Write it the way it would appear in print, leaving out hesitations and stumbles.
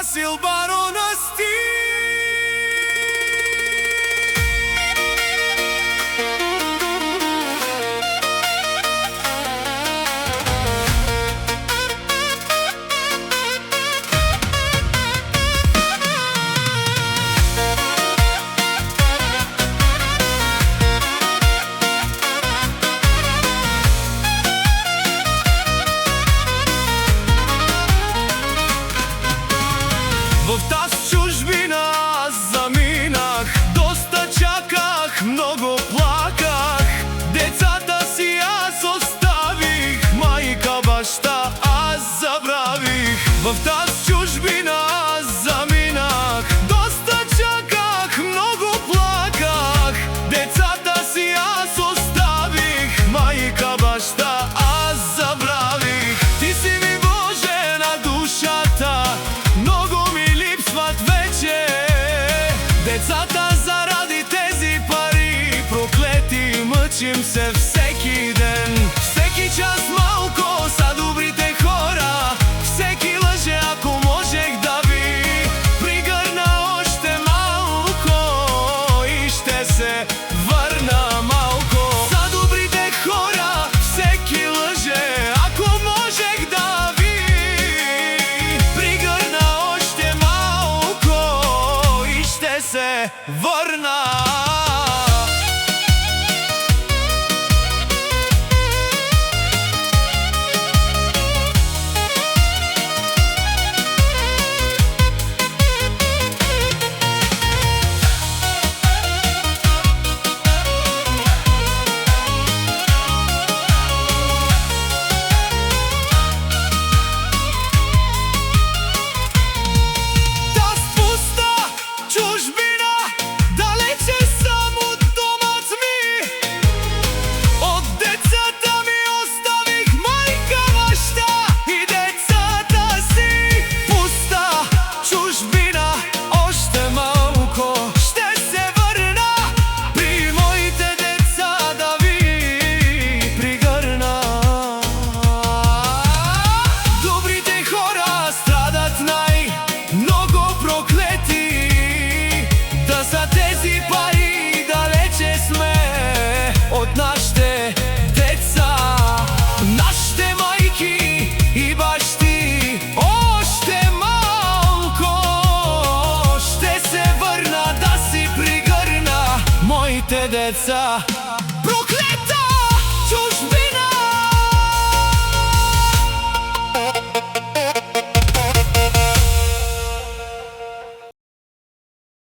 Васил Баронасти. В таз чужбина аз заминах, доста чаках, много плаках. Децата си аз оставих, майка, баща аз забравих. В таз чужбина аз заминах, доста чаках, много плаках. Децата си аз оставих, майка, баща аз забравих. Ти си ми Боже на душата, децата заради тези пари проклети, мъчим се всеки ден. Всеки час малко са добрите хора, всеки лъже. Ако можех да ви пригърна още малко и ще се върна малко. За добрите хора всеки лъже. Ако можех да ви пригърна още малко и ще се върна. От нашите деца, нашите майки и бащи, още малко ще се върна да си пригърна моите деца.